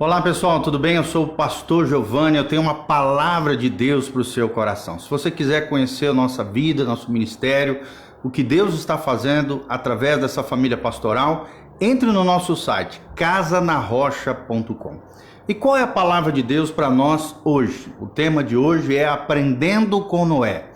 Olá pessoal, tudo bem? Eu sou o pastor Giovanni, eu tenho uma palavra de Deus para o seu coração. Se você quiser conhecer a nossa vida, nosso ministério, o que Deus está fazendo através dessa família pastoral, entre no nosso site, casanarrocha.com. E qual é a palavra de Deus para nós hoje? O tema de hoje é Aprendendo com Noé.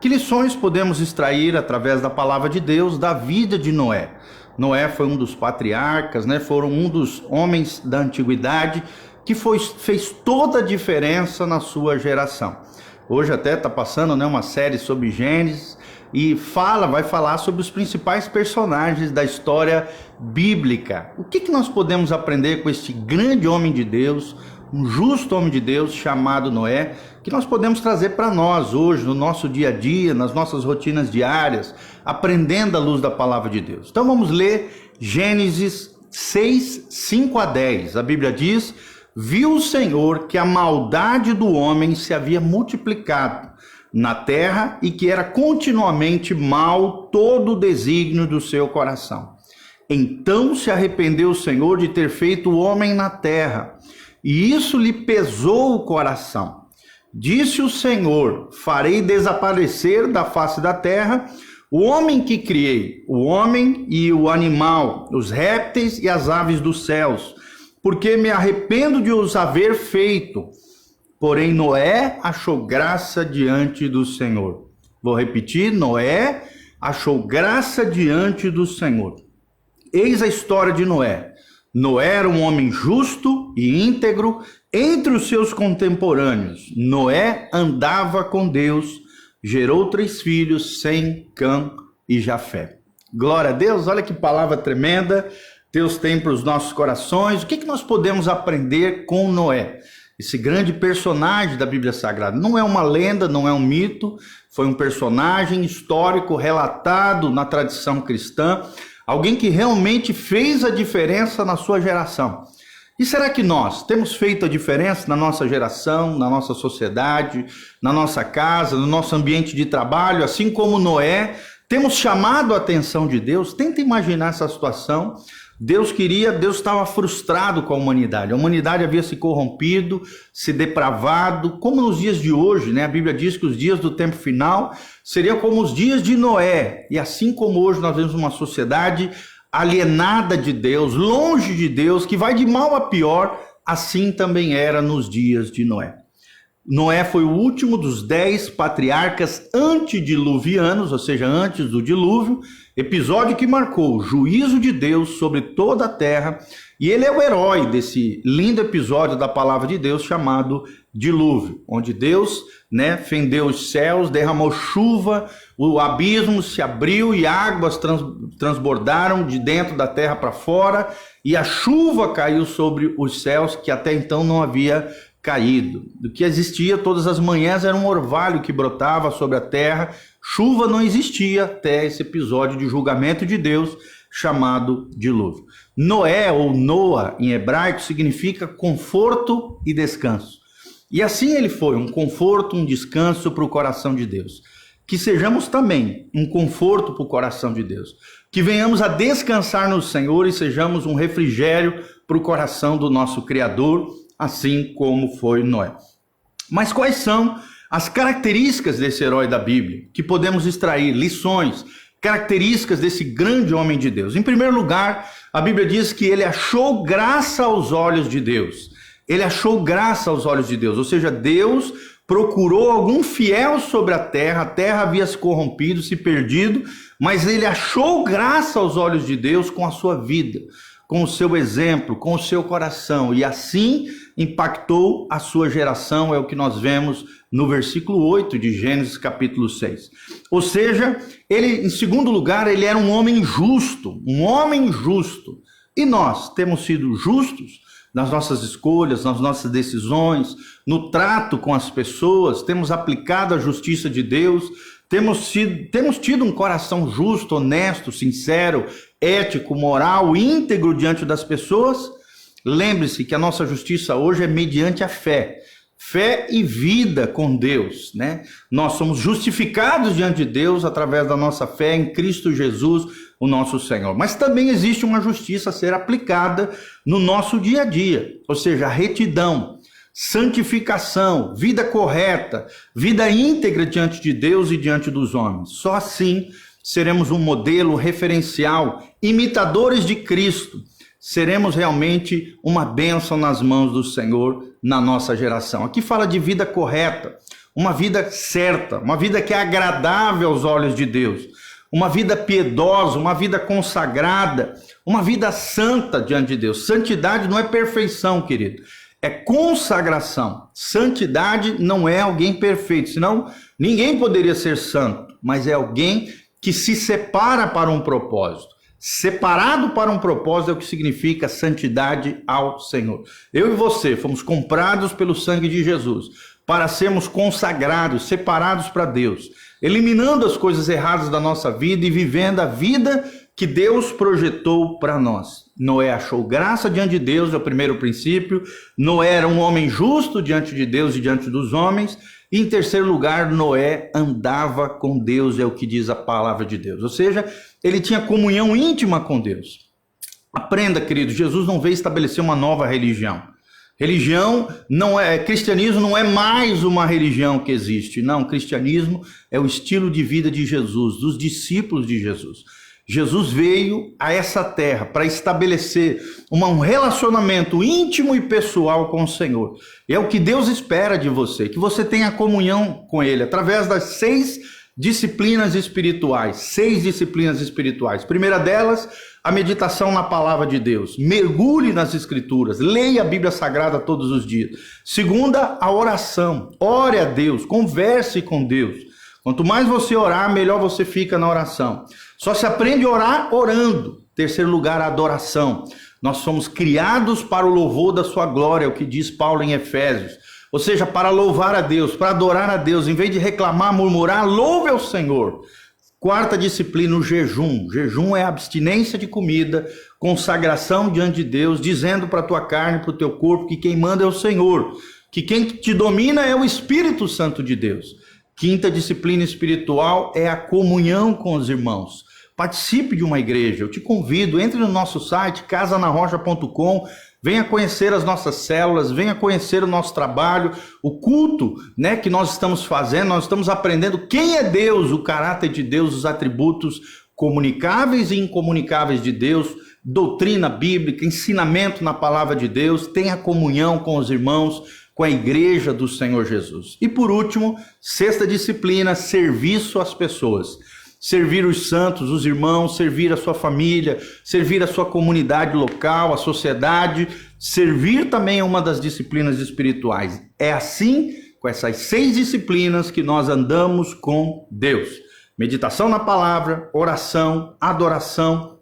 Que lições podemos extrair através da palavra de Deus da vida de Noé? Noé foi um dos patriarcas, foram um dos homens da antiguidade que fez toda a diferença na sua geração. Hoje até está passando uma série sobre Gênesis e vai falar sobre os principais personagens da história bíblica. O que nós podemos aprender com este grande homem de Deus, um justo homem de Deus chamado Noé, que nós podemos trazer para nós hoje, no nosso dia a dia, nas nossas rotinas diárias, aprendendo à luz da palavra de Deus. Então vamos ler Gênesis 6, 5 a 10. A Bíblia diz: viu o Senhor que a maldade do homem se havia multiplicado na terra e que era continuamente mal todo o desígnio do seu coração. Então se arrependeu o Senhor de ter feito o homem na terra, e isso lhe pesou o coração. Disse o Senhor: farei desaparecer da face da terra o homem que criei, o homem e o animal, os répteis e as aves dos céus, porque me arrependo de os haver feito. Porém Noé achou graça diante do Senhor. Vou repetir: Noé achou graça diante do Senhor. Eis a história de Noé. Noé era um homem justo e íntegro entre os seus contemporâneos. Noé andava com Deus, gerou 3 filhos, Sem, Cã e Jafé. Glória a Deus, olha que palavra tremenda Deus tem para os nossos corações. O que nós podemos aprender com Noé? Esse grande personagem da Bíblia Sagrada. Não é uma lenda, não é um mito, foi um personagem histórico relatado na tradição cristã. Alguém que realmente fez a diferença na sua geração. E será que nós temos feito a diferença na nossa geração, na nossa sociedade, na nossa casa, no nosso ambiente de trabalho, assim como Noé? Temos chamado a atenção de Deus? Tenta imaginar essa situação. Deus estava frustrado com a humanidade. A humanidade havia se corrompido, se depravado, como nos dias de hoje, A Bíblia diz que os dias do tempo final seriam como os dias de Noé. E assim como hoje nós vemos uma sociedade alienada de Deus, longe de Deus, que vai de mal a pior, assim também era nos dias de Noé. Noé foi o último dos 10 patriarcas antediluvianos, ou seja, antes do dilúvio, episódio que marcou o juízo de Deus sobre toda a terra, e ele é o herói desse lindo episódio da palavra de Deus chamado dilúvio, onde Deus fendeu os céus, derramou chuva, o abismo se abriu e águas transbordaram de dentro da terra para fora, e a chuva caiu sobre os céus que até então não havia caído. Do que existia todas as manhãs era um orvalho que brotava sobre a terra. Chuva não existia até esse episódio de julgamento de Deus chamado dilúvio. Noé, ou Noa em hebraico, significa conforto e descanso. E assim ele foi, um conforto, um descanso para o coração de Deus. Que sejamos também um conforto para o coração de Deus. Que venhamos a descansar no Senhor e sejamos um refrigério para o coração do nosso Criador, assim como foi Noé. Mas quais são as características desse herói da Bíblia, que podemos extrair lições, características desse grande homem de Deus? Em primeiro lugar, a Bíblia diz que ele achou graça aos olhos de Deus. Ele achou graça aos olhos de Deus, ou seja, Deus procurou algum fiel sobre a terra havia se corrompido, se perdido, mas ele achou graça aos olhos de Deus com a sua vida, com o seu exemplo, com o seu coração, e assim impactou a sua geração, é o que nós vemos no versículo 8 de Gênesis capítulo 6. Ou seja, ele, em segundo lugar, ele era um homem justo, E nós temos sido justos nas nossas escolhas, nas nossas decisões, no trato com as pessoas, temos aplicado a justiça de Deus, temos tido um coração justo, honesto, sincero, ético, moral, íntegro diante das pessoas. Lembre-se que a nossa justiça hoje é mediante a fé. fé e vida com Deus, né? Nós somos justificados diante de Deus através da nossa fé em Cristo Jesus, o nosso Senhor. Mas também existe uma justiça a ser aplicada no nosso dia a dia, ou seja, a retidão, santificação, vida correta, vida íntegra diante de Deus e diante dos homens. Só assim seremos um modelo referencial, imitadores de Cristo. Seremos realmente uma bênção nas mãos do Senhor na nossa geração. Aqui fala de vida correta, uma vida certa, uma vida que é agradável aos olhos de Deus, uma vida piedosa, uma vida consagrada, uma vida santa diante de Deus. Santidade não é perfeição, querido, é consagração. Santidade não é alguém perfeito, senão ninguém poderia ser santo, mas é alguém que se separa para um propósito. Separado para um propósito é o que significa santidade ao Senhor. Eu e você fomos comprados pelo sangue de Jesus para sermos consagrados, separados para Deus, eliminando as coisas erradas da nossa vida e vivendo a vida que Deus projetou para nós. Noé achou graça diante de Deus, é o primeiro princípio. Noé era um homem justo diante de Deus e diante dos homens. E em terceiro lugar, Noé andava com Deus, é o que diz a palavra de Deus. Ou seja, ele tinha comunhão íntima com Deus. Aprenda, querido, Jesus não veio estabelecer uma nova religião. Cristianismo não é mais uma religião que existe. Não, cristianismo é o estilo de vida de Jesus, dos discípulos de Jesus. Jesus veio a essa terra para estabelecer um relacionamento íntimo e pessoal com o Senhor. E é o que Deus espera de você, que você tenha comunhão com Ele, através das 6 disciplinas espirituais. 6 disciplinas espirituais. Primeira delas, a meditação na palavra de Deus. Mergulhe nas Escrituras, leia a Bíblia Sagrada todos os dias. Segunda, a oração. Ore a Deus, converse com Deus. Quanto mais você orar, melhor você fica na oração. Só se aprende a orar orando. Terceiro lugar, a adoração. Nós somos criados para o louvor da sua glória, é o que diz Paulo em Efésios. Ou seja, para louvar a Deus, para adorar a Deus. Em vez de reclamar, murmurar, louve ao Senhor. Quarta disciplina, o jejum. Jejum é abstinência de comida, consagração diante de Deus, dizendo para a tua carne, para o teu corpo, que quem manda é o Senhor. Que quem te domina é o Espírito Santo de Deus. Quinta disciplina espiritual é a comunhão com os irmãos. Participe de uma igreja. Eu te convido, entre no nosso site, casanarrocha.com, venha conhecer as nossas células, venha conhecer o nosso trabalho, o culto, né, que nós estamos fazendo. Nós estamos aprendendo quem é Deus, o caráter de Deus, os atributos comunicáveis e incomunicáveis de Deus, doutrina bíblica, ensinamento na palavra de Deus. Tenha comunhão com os irmãos, com a igreja do Senhor Jesus. E por último, sexta disciplina, serviço às pessoas. Servir os santos, os irmãos, servir a sua família, servir a sua comunidade local, a sociedade. Servir também é uma das disciplinas espirituais. É assim, com essas 6 disciplinas, que nós andamos com Deus. Meditação na palavra, oração, adoração,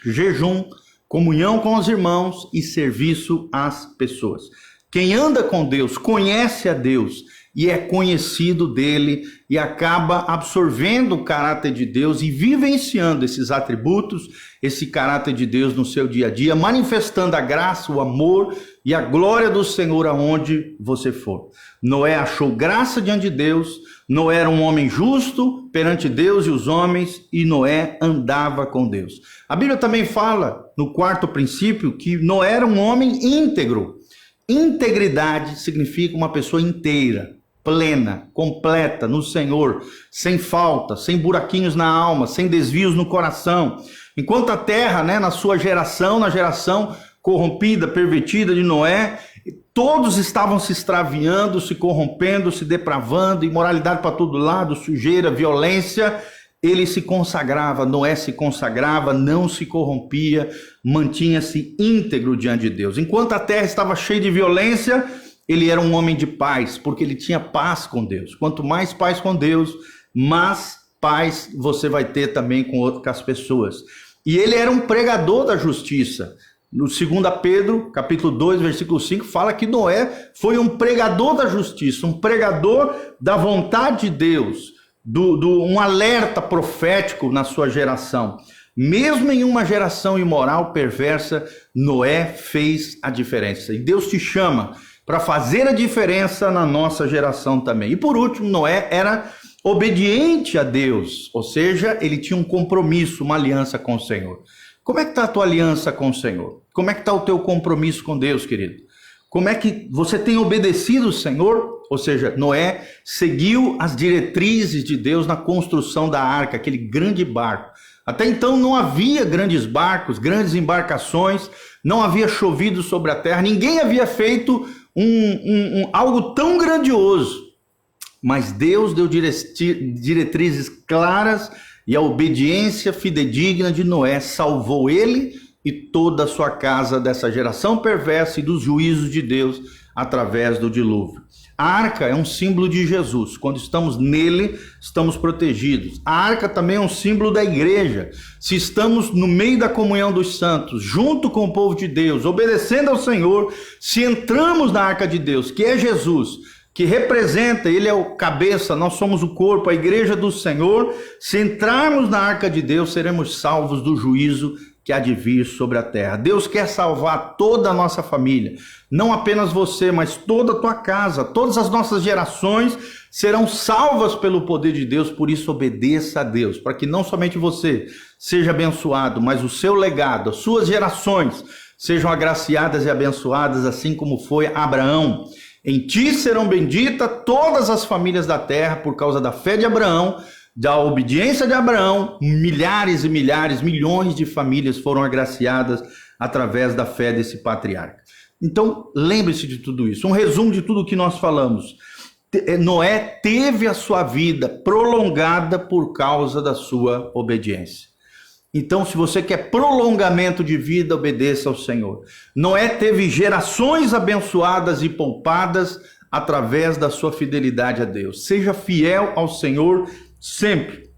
jejum, comunhão com os irmãos e serviço às pessoas. Quem anda com Deus, conhece a Deus e é conhecido dele e acaba absorvendo o caráter de Deus e vivenciando esses atributos, esse caráter de Deus no seu dia a dia, manifestando a graça, o amor e a glória do Senhor aonde você for. Noé achou graça diante de Deus, Noé era um homem justo perante Deus e os homens, e Noé andava com Deus. A Bíblia também fala, no quarto princípio, que Noé era um homem íntegro. Integridade significa uma pessoa inteira, plena, completa no Senhor, sem falta, sem buraquinhos na alma, sem desvios no coração. Enquanto a terra, na sua geração, na geração corrompida, pervertida de Noé, todos estavam se extraviando, se corrompendo, se depravando, imoralidade para todo lado, sujeira, violência. Ele se consagrava, Noé se consagrava, não se corrompia, mantinha-se íntegro diante de Deus. Enquanto a terra estava cheia de violência, ele era um homem de paz, porque ele tinha paz com Deus. Quanto mais paz com Deus, mais paz você vai ter também com outras pessoas. E ele era um pregador da justiça. No 2 Pedro, capítulo 2, versículo 5, fala que Noé foi um pregador da justiça, um pregador da vontade de Deus, um alerta profético na sua geração. Mesmo em uma geração imoral, perversa, Noé fez a diferença. E Deus te chama para fazer a diferença na nossa geração também. E por último, Noé era obediente a Deus, ou seja, ele tinha um compromisso, uma aliança com o Senhor. Como é que está a tua aliança com o Senhor? Como é que está o teu compromisso com Deus, querido? Como é que você tem obedecido o Senhor? Ou seja, Noé seguiu as diretrizes de Deus na construção da arca, aquele grande barco. Até então não havia grandes barcos, grandes embarcações, não havia chovido sobre a terra, ninguém havia feito algo tão grandioso. Mas Deus deu diretrizes claras e a obediência fidedigna de Noé salvou ele e toda a sua casa dessa geração perversa e dos juízos de Deus através do dilúvio. A arca é um símbolo de Jesus. Quando estamos nele, estamos protegidos. A arca também é um símbolo da igreja. Se estamos no meio da comunhão dos santos, junto com o povo de Deus, obedecendo ao Senhor, se entramos na arca de Deus, que é Jesus, que representa, ele é o cabeça, nós somos o corpo, a igreja do Senhor, se entrarmos na arca de Deus, seremos salvos do juízo que há de vir sobre a terra. Deus quer salvar toda a nossa família, não apenas você, mas toda a tua casa, todas as nossas gerações serão salvas pelo poder de Deus, por isso obedeça a Deus, para que não somente você seja abençoado, mas o seu legado, as suas gerações sejam agraciadas e abençoadas, assim como foi Abraão. Em ti serão benditas todas as famílias da terra, por causa da fé de Abraão, da obediência de Abraão, milhares e milhares, milhões de famílias foram agraciadas através da fé desse patriarca. Então, lembre-se de tudo isso. Um resumo de tudo o que nós falamos. Noé teve a sua vida prolongada por causa da sua obediência. Então, se você quer prolongamento de vida, obedeça ao Senhor. Noé teve gerações abençoadas e poupadas através da sua fidelidade a Deus. Seja fiel ao Senhor sempre.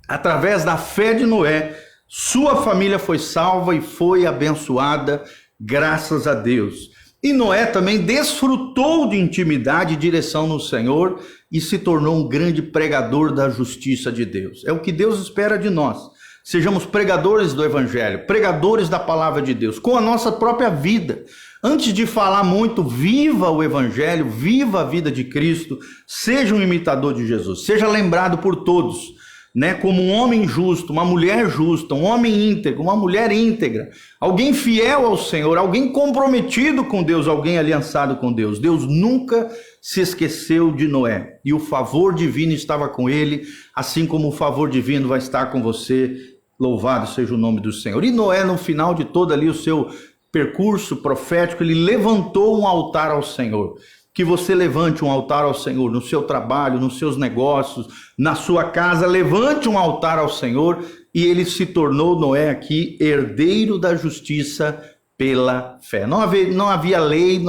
Através da fé de Noé, sua família foi salva e foi abençoada, graças a Deus. E Noé também desfrutou de intimidade e direção no Senhor e se tornou um grande pregador da justiça de Deus. É o que Deus espera de nós. Sejamos pregadores do Evangelho, pregadores da palavra de Deus, com a nossa própria vida. Antes de falar muito, viva o Evangelho, viva a vida de Cristo, seja um imitador de Jesus, seja lembrado por todos, né, como um homem justo, uma mulher justa, um homem íntegro, uma mulher íntegra, alguém fiel ao Senhor, alguém comprometido com Deus, alguém aliançado com Deus. Deus nunca se esqueceu de Noé e o favor divino estava com ele, assim como o favor divino vai estar com você. Louvado seja o nome do Senhor. E Noé, no final de todo ali o seu percurso profético, ele levantou um altar ao Senhor. Que você levante um altar ao Senhor no seu trabalho, nos seus negócios, na sua casa, levante um altar ao Senhor. E ele se tornou, Noé aqui, herdeiro da justiça pela fé. Não havia lei,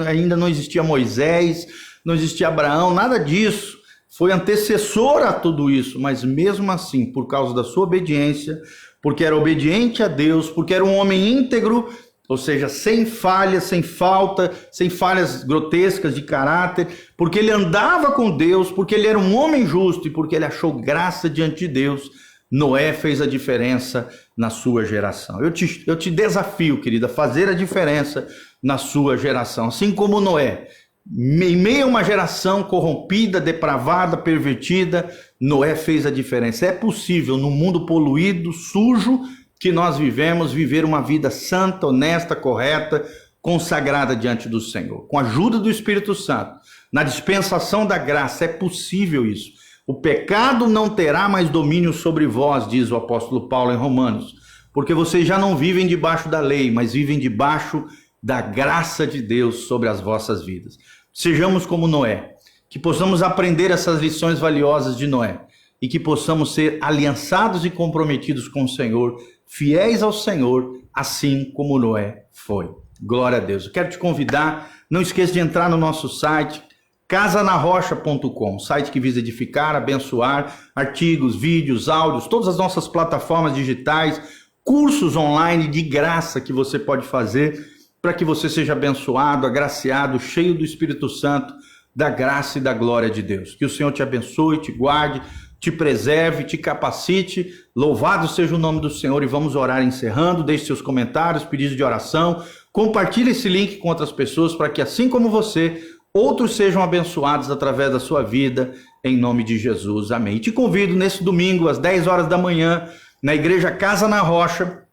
ainda não existia Moisés, não existia Abraão, nada disso. Foi antecessor a tudo isso, mas mesmo assim, por causa da sua obediência, porque era obediente a Deus, porque era um homem íntegro, ou seja, sem falhas, sem falta, sem falhas grotescas de caráter, porque ele andava com Deus, porque ele era um homem justo e porque ele achou graça diante de Deus, Noé fez a diferença na sua geração. Eu te desafio, querida, a fazer a diferença na sua geração, assim como Noé. Em meio a uma geração corrompida, depravada, pervertida, Noé fez a diferença. É possível, no mundo poluído, sujo, que nós vivemos, viver uma vida santa, honesta, correta, consagrada diante do Senhor. Com a ajuda do Espírito Santo, na dispensação da graça, é possível isso. O pecado não terá mais domínio sobre vós, diz o apóstolo Paulo em Romanos, porque vocês já não vivem debaixo da lei, mas vivem debaixo da graça de Deus sobre as vossas vidas. Sejamos como Noé, que possamos aprender essas lições valiosas de Noé e que possamos ser aliançados e comprometidos com o Senhor, fiéis ao Senhor, assim como Noé foi. Glória a Deus. Eu quero te convidar, não esqueça de entrar no nosso site, casanarrocha.com, site que visa edificar, abençoar, artigos, vídeos, áudios, todas as nossas plataformas digitais, cursos online de graça que você pode fazer para que você seja abençoado, agraciado, cheio do Espírito Santo, da graça e da glória de Deus. Que o Senhor te abençoe, te guarde, te preserve, te capacite. Louvado seja o nome do Senhor e vamos orar encerrando. Deixe seus comentários, pedidos de oração. Compartilhe esse link com outras pessoas para que, assim como você, outros sejam abençoados através da sua vida, em nome de Jesus. Amém. E te convido nesse domingo, às 10 horas da manhã, na Igreja Casa na Rocha.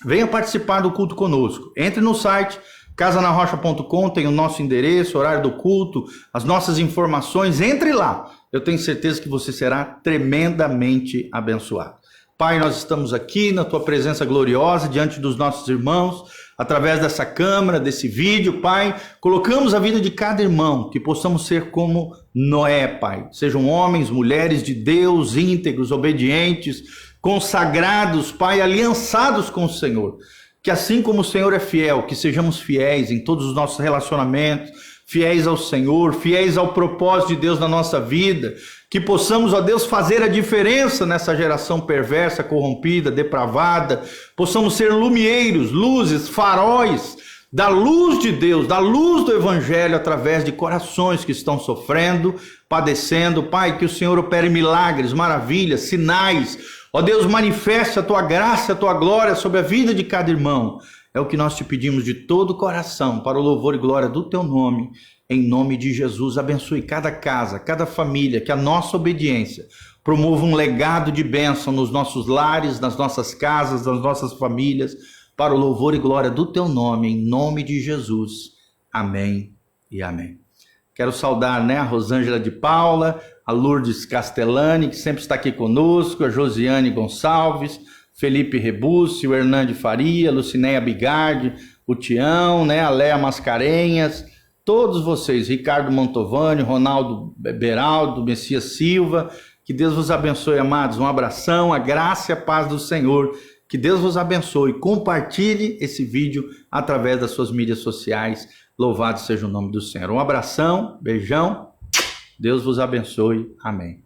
Venha participar do culto conosco. Entre no site casanarrocha.com, tem o nosso endereço, horário do culto, as nossas informações. Entre lá. Eu tenho certeza que você será tremendamente abençoado. Pai, nós estamos aqui na tua presença gloriosa, diante dos nossos irmãos, através dessa câmera, desse vídeo, Pai. Colocamos a vida de cada irmão, que possamos ser como Noé, Pai. Sejam homens, mulheres de Deus, íntegros, obedientes, consagrados, Pai, aliançados com o Senhor. Que assim como o Senhor é fiel, que sejamos fiéis em todos os nossos relacionamentos, fiéis ao Senhor, fiéis ao propósito de Deus na nossa vida, que possamos, ó Deus, fazer a diferença nessa geração perversa, corrompida, depravada, possamos ser lumieiros, luzes, faróis da luz de Deus, da luz do Evangelho, através de corações que estão sofrendo, padecendo. Pai, que o Senhor opere milagres, maravilhas, sinais. Ó Deus, manifeste a tua graça, a tua glória sobre a vida de cada irmão. É o que nós te pedimos de todo o coração, para o louvor e glória do teu nome, em nome de Jesus. Abençoe cada casa, cada família, que a nossa obediência promova um legado de bênção nos nossos lares, nas nossas casas, nas nossas famílias, para o louvor e glória do teu nome, em nome de Jesus. Amém e amém. Quero saudar, a Rosângela de Paula, a Lourdes Castellani, que sempre está aqui conosco, a Josiane Gonçalves, Felipe Rebúcio, o Hernande Faria, Lucinéia Bigardi, o Tião, a Léa Mascarenhas, todos vocês, Ricardo Mantovani, Ronaldo Beraldo, Messias Silva, que Deus vos abençoe, amados, um abração, a graça e a paz do Senhor, que Deus vos abençoe, compartilhe esse vídeo através das suas mídias sociais, louvado seja o nome do Senhor. Um abração, beijão, Deus vos abençoe, amém.